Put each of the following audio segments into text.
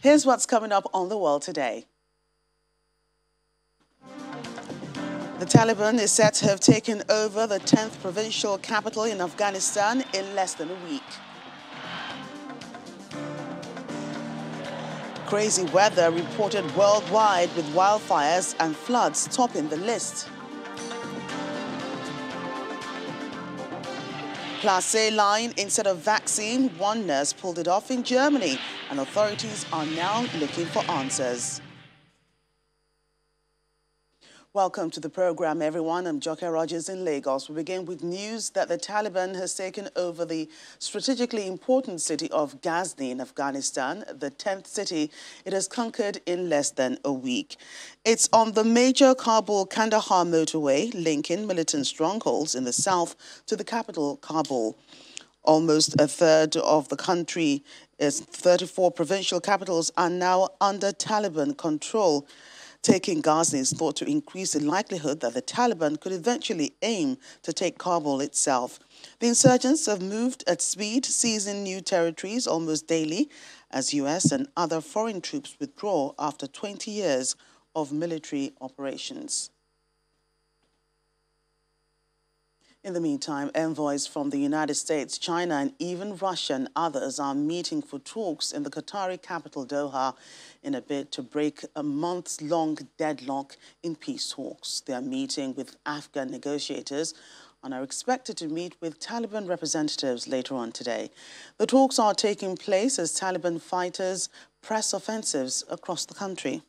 Here's what's coming up on the world today. The Taliban is said to have taken over the 10th provincial capital in Afghanistan in less than a week. Crazy weather reported worldwide with wildfires and floods topping the list. Class A line instead of vaccine, one nurse pulled it off in Germany, and authorities are now looking for answers. Welcome to the program, everyone. I'm Joke Rogers in Lagos. We begin with news that the Taliban has taken over the strategically important city of Ghazni in Afghanistan, the 10th city it has conquered in less than a week. It's on the major Kabul-Kandahar motorway, linking militant strongholds in the south to the capital, Kabul. Almost a third of the country's 34 provincial capitals are now under Taliban control. Taking Ghazni is thought to increase the likelihood that the Taliban could eventually aim to take Kabul itself. The insurgents have moved at speed, seizing new territories almost daily as U.S. and other foreign troops withdraw after 20 years of military operations. In the meantime, envoys from the United States, China, and even Russia and others are meeting for talks in the Qatari capital, Doha, in a bid to break a months-long deadlock in peace talks. They are meeting with Afghan negotiators and are expected to meet with Taliban representatives later on today. The talks are taking place as Taliban fighters press offensives across the country.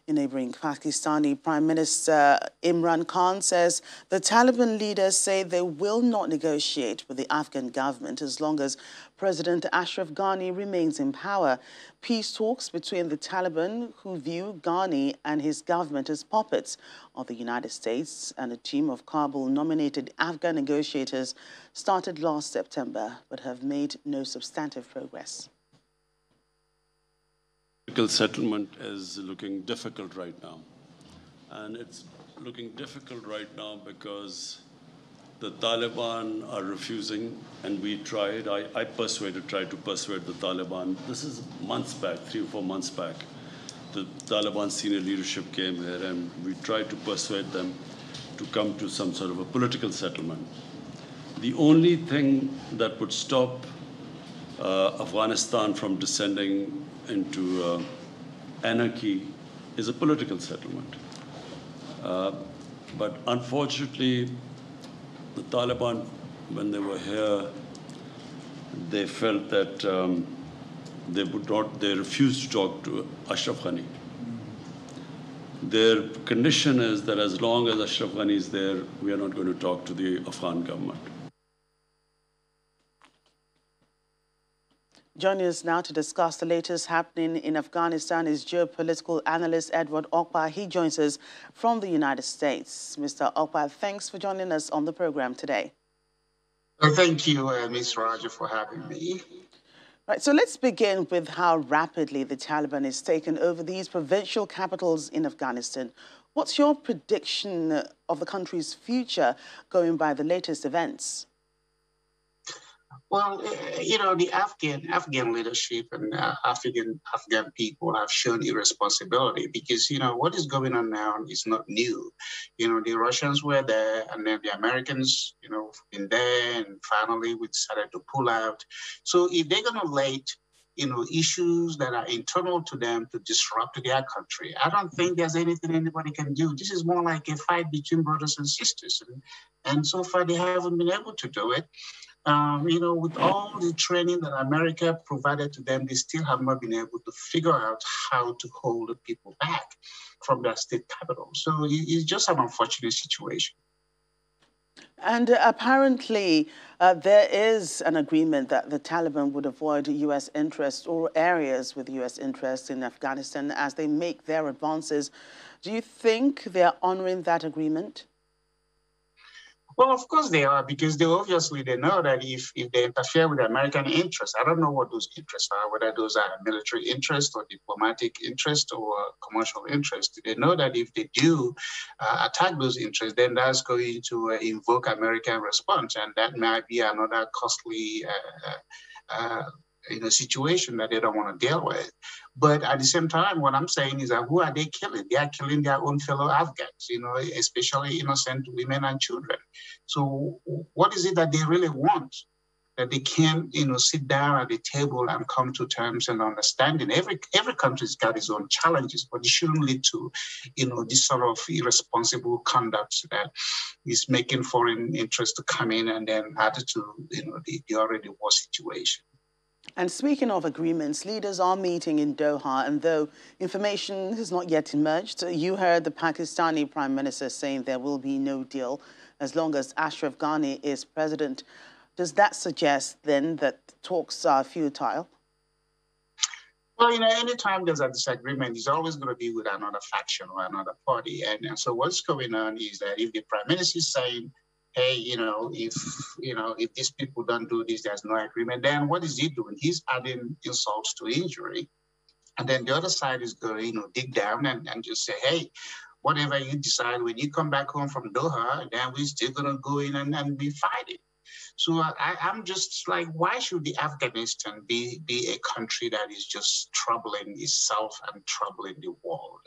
In neighboring Pakistani Prime Minister Imran Khan says the Taliban leaders say they will not negotiate with the Afghan government as long as President Ashraf Ghani remains in power. Peace talks between the Taliban, who view Ghani and his government as puppets of the United States, and a team of Kabul-nominated Afghan negotiators started last September but have made no substantive progress. Political settlement is looking difficult right now. And it's looking difficult right now because the Taliban are refusing, and we tried. I tried to persuade the Taliban. This is months back, 3 or 4 months back. The Taliban senior leadership came here, and we tried to persuade them to come to some sort of a political settlement. The only thing that would stop Afghanistan from descending into anarchy is a political settlement. But unfortunately, the Taliban, when they were here, they felt that they refused to talk to Ashraf Ghani. Their condition is that as long as Ashraf Ghani is there, we are not going to talk to the Afghan government. Joining us now to discuss the latest happening in Afghanistan is geopolitical analyst Edward Okpa. He joins us from the United States. Mr. Okpa, thanks for joining us on the program today. Thank you, Ms. Raja, for having me. Right, so let's begin with how rapidly the Taliban is taking over these provincial capitals in Afghanistan. What's your prediction of the country's future going by the latest events? Well, you know, the Afghan leadership and Afghan people have shown irresponsibility because, you know, what is going on now is not new. You know, the Russians were there, and then the Americans, you know, been there, and finally we decided to pull out. So if they're going to let, you know, issues that are internal to them to disrupt their country, I don't think there's anything anybody can do. This is more like a fight between brothers and sisters. And so far they haven't been able to do it. You know, with all the training that America provided to them, they still have not been able to figure out how to hold the people back from their state capital. So it's just an unfortunate situation. And apparently there is an agreement that the Taliban would avoid U.S. interests or areas with U.S. interests in Afghanistan as they make their advances. Do you think they're honoring that agreement? Well, of course they are, because they know that if they interfere with American interests, I don't know what those interests are, whether those are military interests or diplomatic interests or commercial interests. They know that if they do attack those interests, then that's going to invoke American response, and that might be another costly situation that they don't want to deal with. But at the same time, what I'm saying is that who are they killing? They are killing their own fellow Afghans, especially innocent women and children. So what is it that they really want? That they can, sit down at the table and come to terms and understanding. Every country's got its own challenges, but it shouldn't lead to, this sort of irresponsible conduct that is making foreign interests to come in and then add to, the already war situation. And speaking of agreements, leaders are meeting in Doha, and though information has not yet emerged, you heard the Pakistani Prime Minister saying there will be no deal as long as Ashraf Ghani is president. Does that suggest then that talks are futile? Well, anytime there's a disagreement, it's always going to be with another faction or another party. And so what's going on is that if the Prime Minister is saying, hey, if these people don't do this, there's no agreement, then what is he doing? He's adding insults to injury. And then the other side is going to, dig down and just say, hey, whatever you decide when you come back home from Doha, then we're still going to go in and be fighting. So I'm just like, why should the Afghanistan be a country that is just troubling itself and troubling the world?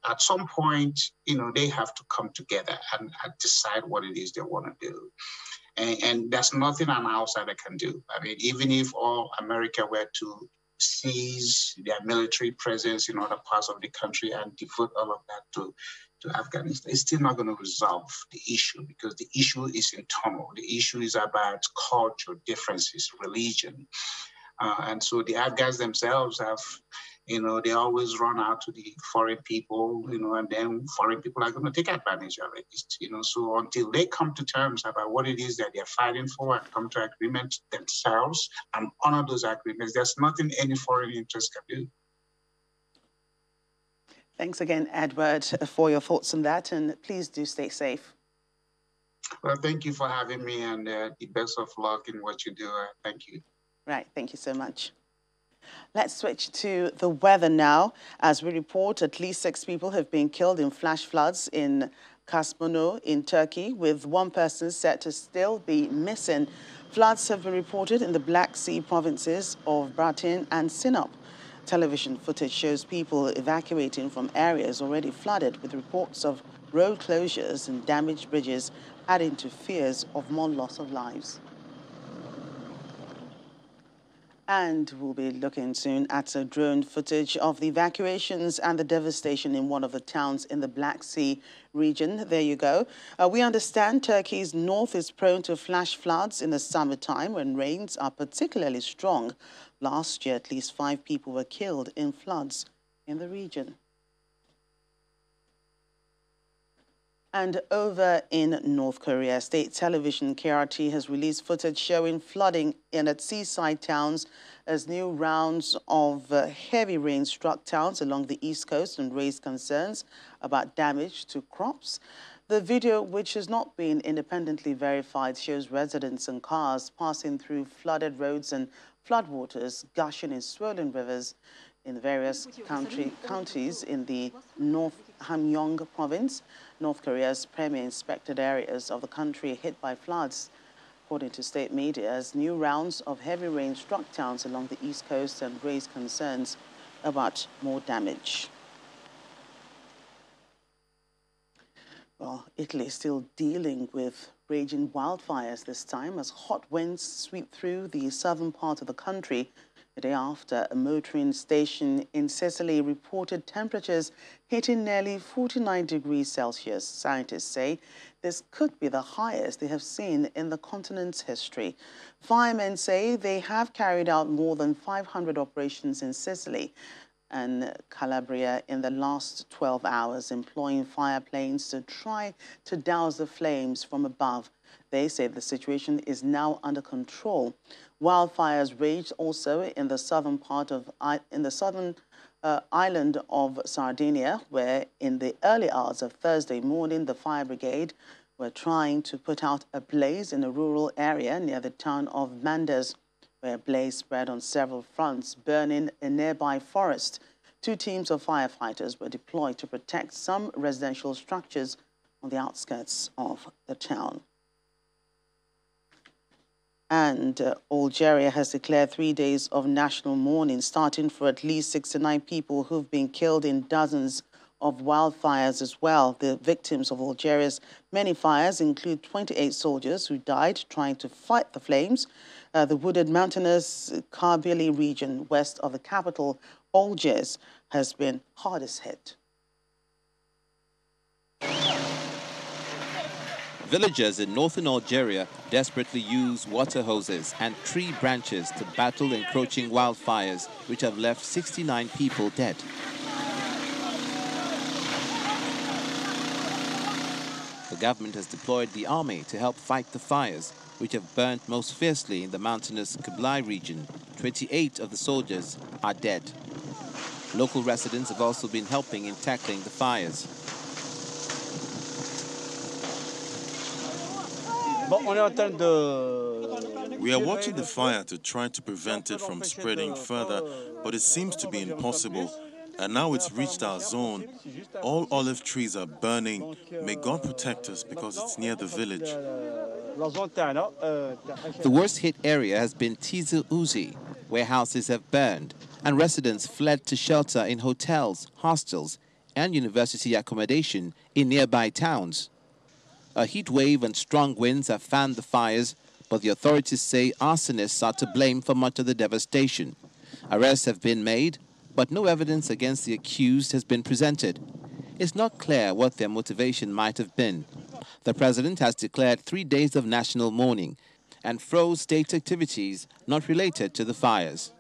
At some point, they have to come together and decide what it is they want to do. And there's nothing an outsider can do. I mean, even if all America were to cease their military presence in other parts of the country and devote all of that to Afghanistan, it's still not going to resolve the issue, because the issue is internal. The issue is about culture differences, religion. And so the Afghans themselves have, they always run out to the foreign people, and then foreign people are going to take advantage of it. So until they come to terms about what it is that they're fighting for and come to agreement themselves and honor those agreements, there's nothing any foreign interest can do. Thanks again, Edward, for your thoughts on that, and please do stay safe. Well, thank you for having me, and the best of luck in what you do. Thank you. Right, thank you so much. Let's switch to the weather now. As we report, at least 6 people have been killed in flash floods in Kastamonu in Turkey, with 1 person said to still be missing. Floods have been reported in the Black Sea provinces of Bratin and Sinop. Television footage shows people evacuating from areas already flooded, with reports of road closures and damaged bridges, adding to fears of more loss of lives. And we'll be looking soon at a drone footage of the evacuations and the devastation in one of the towns in the Black Sea region. There you go. We understand Turkey's north is prone to flash floods in the summertime when rains are particularly strong. Last year, at least 5 people were killed in floods in the region. And over in North Korea, state television KRT has released footage showing flooding in its seaside towns as new rounds of heavy rain struck towns along the east coast and raised concerns about damage to crops. The video, which has not been independently verified, shows residents and cars passing through flooded roads and floodwaters gushing in swollen rivers in various counties in the North Hamgyong province, North Korea's premier inspected areas of the country hit by floods. According to state media, as new rounds of heavy rain struck towns along the east coast and raised concerns about more damage. Well, Italy is still dealing with raging wildfires this time as hot winds sweep through the southern part of the country. The day after, a motoring station in Sicily reported temperatures hitting nearly 49 degrees Celsius. Scientists say this could be the highest they have seen in the continent's history. Firemen say they have carried out more than 500 operations in Sicily and Calabria in the last 12 hours, employing fire planes to try to douse the flames from above. They say the situation is now under control. Wildfires raged also in the southern island of Sardinia, where in the early hours of Thursday morning, the fire brigade were trying to put out a blaze in a rural area near the town of Mandas, where a blaze spread on several fronts, burning a nearby forest. 2 teams of firefighters were deployed to protect some residential structures on the outskirts of the town. And Algeria has declared 3 days of national mourning, starting for at least 69 people who've been killed in dozens of wildfires as well. The victims of Algeria's many fires include 28 soldiers who died trying to fight the flames. The wooded mountainous Kabylie region west of the capital, Algiers, has been hardest hit. Villagers in northern Algeria desperately use water hoses and tree branches to battle encroaching wildfires, which have left 69 people dead. The government has deployed the army to help fight the fires, which have burnt most fiercely in the mountainous Kabylie region. 28 of the soldiers are dead. Local residents have also been helping in tackling the fires. We are watching the fire to try to prevent it from spreading further, but it seems to be impossible. And now it's reached our zone. All olive trees are burning. May God protect us because it's near the village. The worst hit area has been Tizi Ouzou, where houses have burned, and residents fled to shelter in hotels, hostels, and university accommodation in nearby towns. A heat wave and strong winds have fanned the fires, but the authorities say arsonists are to blame for much of the devastation. Arrests have been made, but no evidence against the accused has been presented. It's not clear what their motivation might have been. The president has declared 3 days of national mourning and froze state activities not related to the fires.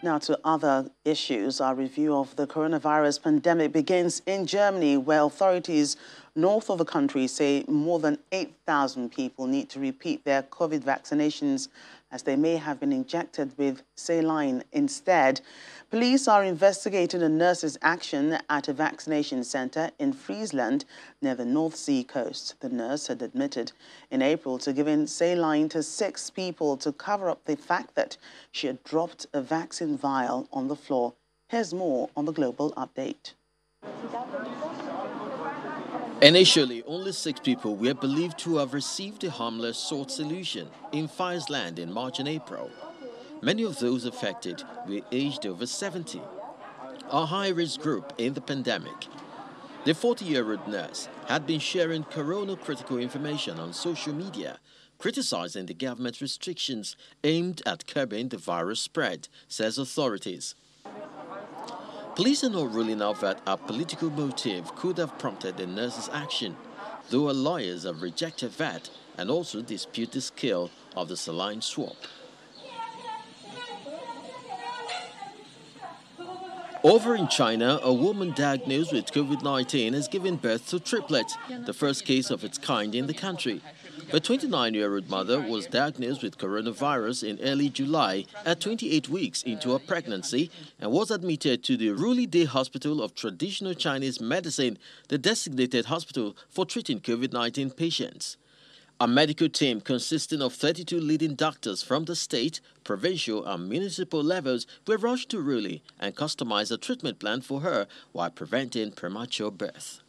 Now to other issues. Our review of the coronavirus pandemic begins in Germany, where authorities north of the country say more than 8,000 people need to repeat their COVID vaccinations as they may have been injected with saline instead. Police are investigating a nurse's action at a vaccination centre in Friesland near the North Sea coast. The nurse had admitted in April to giving saline to 6 people to cover up the fact that she had dropped a vaccine vial on the floor. Here's more on the Global Update. Initially, only 6 people were believed to have received a harmless sword solution in Friesland in March and April. Many of those affected were aged over 70, a high-risk group in the pandemic. The 40-year-old nurse had been sharing corona-critical information on social media, criticizing the government's restrictions aimed at curbing the virus spread, says authorities. Police are not ruling out that a political motive could have prompted the nurse's action, though her lawyers have rejected that and also dispute the skill of the saline swab. Over in China, a woman diagnosed with COVID-19 has given birth to triplets, the first case of its kind in the country. The 29-year-old mother was diagnosed with coronavirus in early July at 28 weeks into her pregnancy and was admitted to the Ruli Day Hospital of Traditional Chinese Medicine, the designated hospital for treating COVID-19 patients. A medical team consisting of 32 leading doctors from the state, provincial and municipal levels were rushed to Ruli and customized a treatment plan for her while preventing premature birth.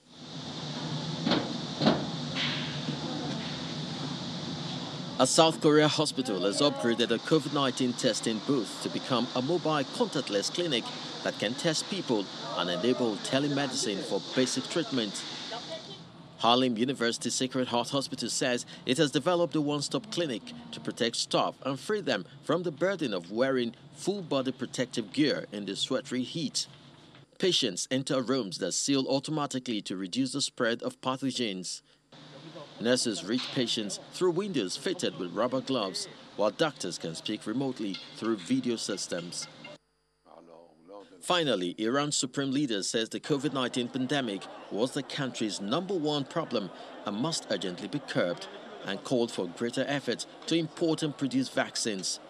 A South Korea hospital has upgraded a COVID-19 testing booth to become a mobile contactless clinic that can test people and enable telemedicine for basic treatment. Harlem University Sacred Heart Hospital says it has developed a one-stop clinic to protect staff and free them from the burden of wearing full-body protective gear in the sweltering heat. Patients enter rooms that seal automatically to reduce the spread of pathogens. Nurses reach patients through windows fitted with rubber gloves, while doctors can speak remotely through video systems. Finally, Iran's supreme leader says the COVID-19 pandemic was the country's #1 problem and must urgently be curbed, and called for greater efforts to import and produce vaccines.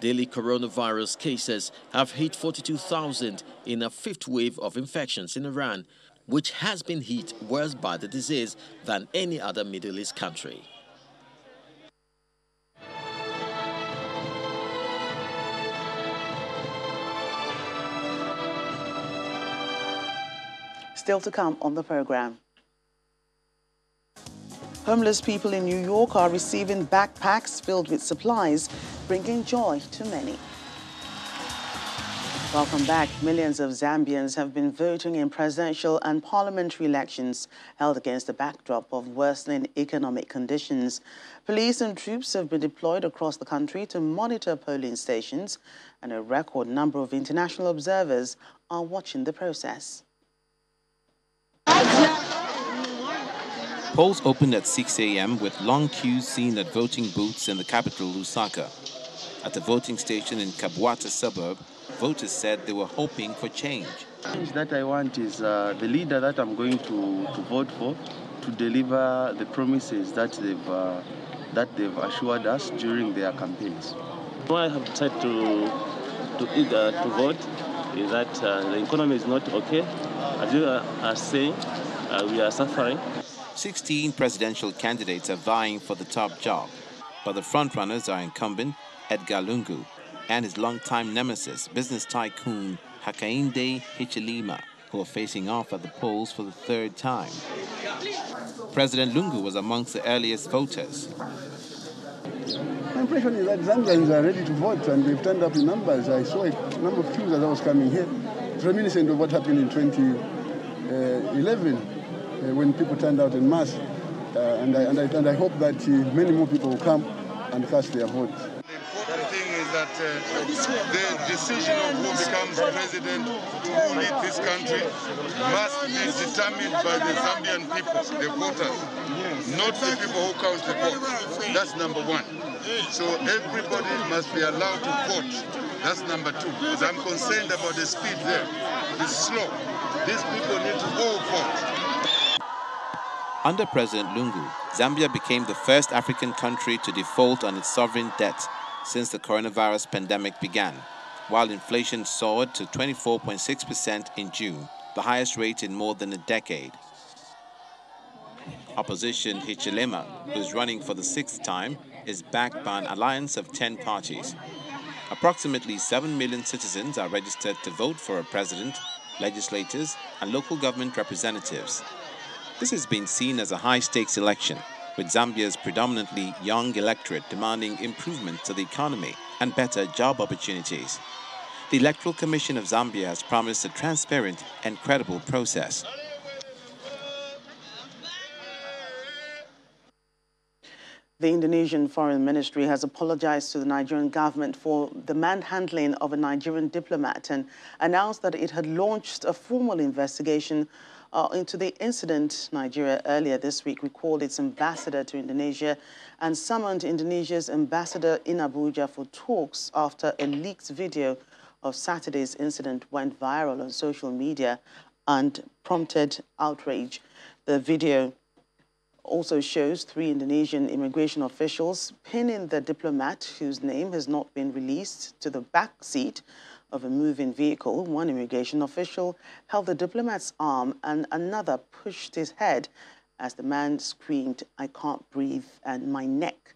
Daily coronavirus cases have hit 42,000 in a 5th wave of infections in Iran, which has been hit worse by the disease than any other Middle East country. Still to come on the program. Homeless people in New York are receiving backpacks filled with supplies, bringing joy to many. Welcome back. Millions of Zambians have been voting in presidential and parliamentary elections held against the backdrop of worsening economic conditions. Police and troops have been deployed across the country to monitor polling stations, and a record number of international observers are watching the process. Polls opened at 6 a.m. with long queues seen at voting booths in the capital, Lusaka. At a voting station in Kabwata suburb, voters said they were hoping for change. The change that I want is the leader that I'm going to vote for to deliver the promises that they've assured us during their campaigns. Why I have decided to vote is that the economy is not okay. As you are saying, we are suffering. 16 presidential candidates are vying for the top job, but the frontrunners are incumbent Edgar Lungu and his longtime nemesis, business tycoon Hakainde Hichilema, who are facing off at the polls for the third time. President Lungu was amongst the earliest voters. My impression is that Zambians are ready to vote and they've turned up in numbers. I saw a number of queues as I was coming here. It's reminiscent of what happened in 2011 when people turned out en masse. And I hope that many more people will come and cast their vote. The important thing is that the decision of who becomes president, who leads this country, must be determined by the Zambian people, the voters, not the people who count the votes. That's number one. So everybody must be allowed to vote. That's number two. Because I'm concerned about the speed there. It's slow. These people need to all vote. Under President Lungu, Zambia became the first African country to default on its sovereign debt since the coronavirus pandemic began, while inflation soared to 24.6% in June, the highest rate in more than a decade. Opposition Hichilema, who is running for the sixth time, is backed by an alliance of 10 parties. Approximately 7 million citizens are registered to vote for a president, legislators, and local government representatives. This has been seen as a high-stakes election, with Zambia's predominantly young electorate demanding improvement to the economy and better job opportunities. The Electoral Commission of Zambia has promised a transparent and credible process. The Indonesian Foreign Ministry has apologized to the Nigerian government for the manhandling of a Nigerian diplomat and announced that it had launched a formal investigation into the incident. Nigeria earlier this week recalled its ambassador to Indonesia and summoned Indonesia's ambassador in Abuja for talks after a leaked video of Saturday's incident went viral on social media and prompted outrage. The video also shows 3 Indonesian immigration officials pinning the diplomat, whose name has not been released, to the back seat of a moving vehicle. One immigration official held the diplomat's arm and another pushed his head as the man screamed, "I can't breathe," and my neck.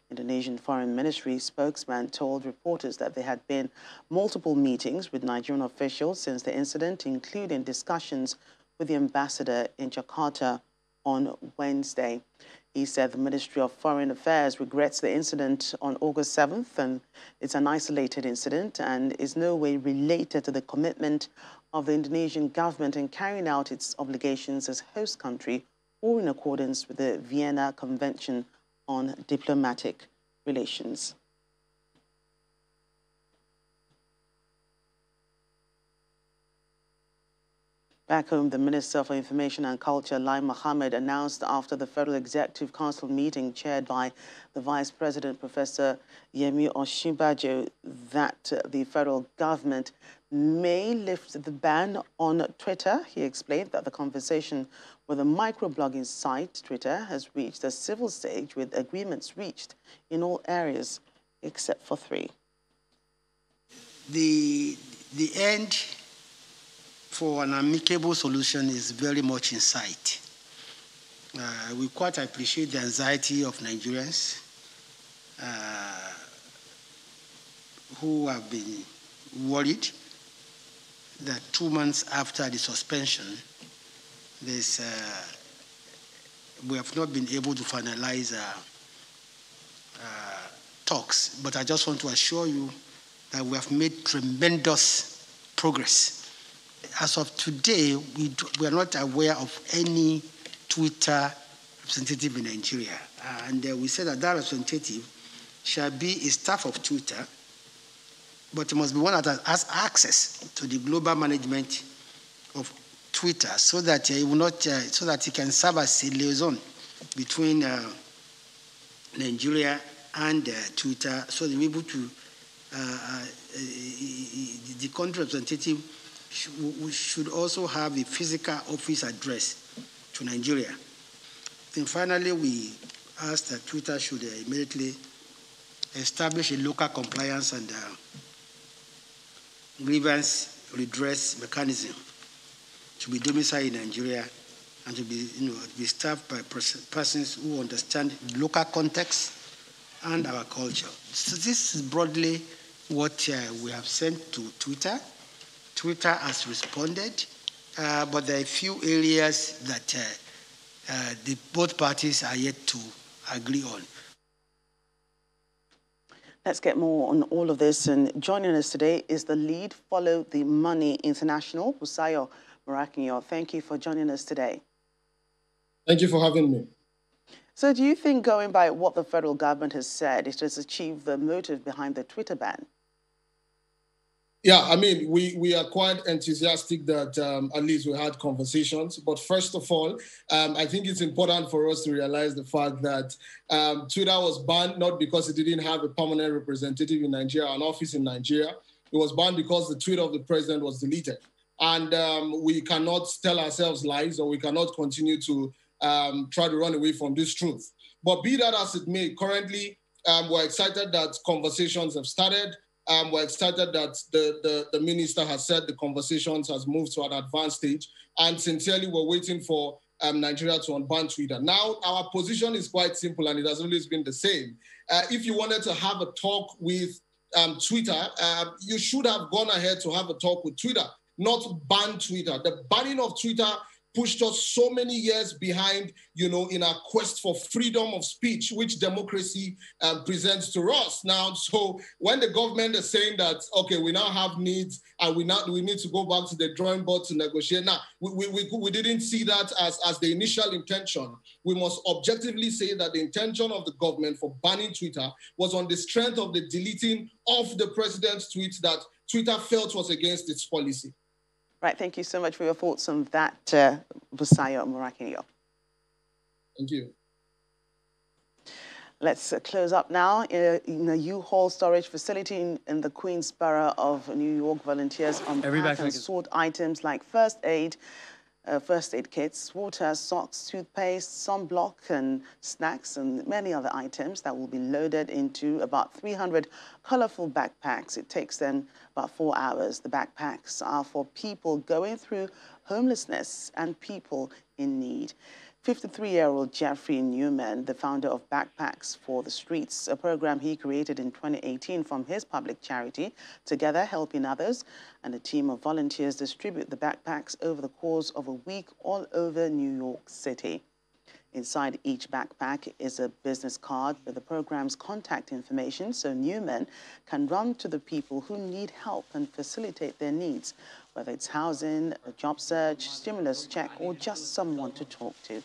Indonesian Foreign Ministry spokesman told reporters that there had been multiple meetings with Nigerian officials since the incident, including discussions with the ambassador in Jakarta on Wednesday. He said the Ministry of Foreign Affairs regrets the incident on August 7th, and it's an isolated incident and is no way related to the commitment of the Indonesian government in carrying out its obligations as host country or in accordance with the Vienna Convention on Diplomatic Relations. Back home, the Minister for Information and Culture, Lai Mohammed, announced after the Federal Executive Council meeting chaired by the Vice President, Professor Yemi Osinbajo, that the federal government may lift the ban on Twitter. He explained that the conversation with the microblogging site Twitter has reached a civil stage with agreements reached in all areas except for 3. The end for an amicable solution is very much in sight. We quite appreciate the anxiety of Nigerians who have been worried that 2 months after the suspension, we have not been able to finalize talks, but I just want to assure you that we have made tremendous progress. As of today, we are not aware of any Twitter representative in Nigeria. And we said that that representative shall be a staff of Twitter, but it must be one that has access to the global management of Twitter, so that he will not, so that he can serve as a liaison between Nigeria and Twitter, so they're able to. The country representative should also have a physical office address to Nigeria. Then finally, we asked that Twitter should immediately establish a local compliance and grievance redress mechanism to be domiciled in Nigeria and to be, be staffed by persons who understand local context and our culture. So this is broadly what we have sent to Twitter. Twitter has responded, but there are a few areas that both parties are yet to agree on. Let's get more on all of this. And joining us today is the lead Follow the Money International, Busayo Marakinyo. Thank you for joining us today. Thank you for having me. So do you think, going by what the federal government has said, it has achieved the motive behind the Twitter ban? Yeah, I mean, we are quite enthusiastic that at least we had conversations. But first of all, I think it's important for us to realize the fact that Twitter was banned not because it didn't have a permanent representative in Nigeria, an office in Nigeria. It was banned because the tweet of the president was deleted. And we cannot tell ourselves lies, or we cannot continue to try to run away from this truth. But be that as it may, currently we're excited that conversations have started. We're excited that the minister has said the conversations has moved to an advanced stage. And sincerely, we're waiting for Nigeria to unban Twitter. Now, our position is quite simple, and it has always been the same. If you wanted to have a talk with Twitter, you should have gone ahead to have a talk with Twitter, not ban Twitter. The banning of Twitter pushed us so many years behind, in our quest for freedom of speech, which democracy presents to us now. So when the government is saying that, okay, we now have needs and we need to go back to the drawing board to negotiate. Now, we didn't see that as the initial intention. We must objectively say that the intention of the government for banning Twitter was on the strength of the deleting of the president's tweets that Twitter felt was against its policy. Right, thank you so much for your thoughts on that, Busayo Marakinyo. Thank you. Let's close up now. In a U-Haul storage facility in the Queensborough of New York, volunteers unpack and sort items like first aid kits, water, socks, toothpaste, sunblock and snacks and many other items that will be loaded into about 300 colorful backpacks. It takes them about 4 hours. The backpacks are for people going through homelessness and people in need. 53-year-old Jeffrey Newman, the founder of Backpacks for the Streets, a program he created in 2018 from his public charity, Together Helping Others, and a team of volunteers distribute the backpacks over the course of a week all over New York City. Inside each backpack is a business card with the program's contact information, so Newman can run to the people who need help and facilitate their needs, whether it's housing, a job search, stimulus check, or just someone to talk to.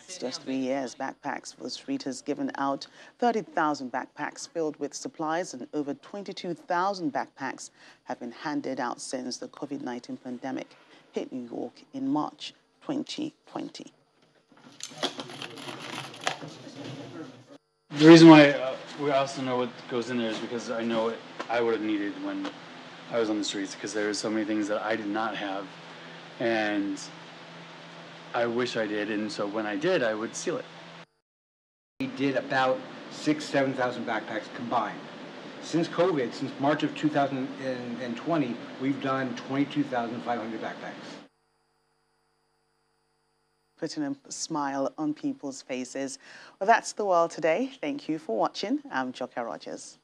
It's just 3 years. Backpacks for the Street has given out 30,000 backpacks filled with supplies, and over 22,000 backpacks have been handed out since the COVID-19 pandemic hit New York in March 2020. The reason why we also know what goes in there is because I know what I would have needed when I was on the streets, because there were so many things that I did not have, and I wish I did, and so when I did, I would seal it. We did about 6,000 to 7,000 backpacks combined. Since COVID, since March of 2020, we've done 22,500 backpacks. Putting a smile on people's faces. Well, that's the world today. Thank you for watching. I'm Joker Rogers.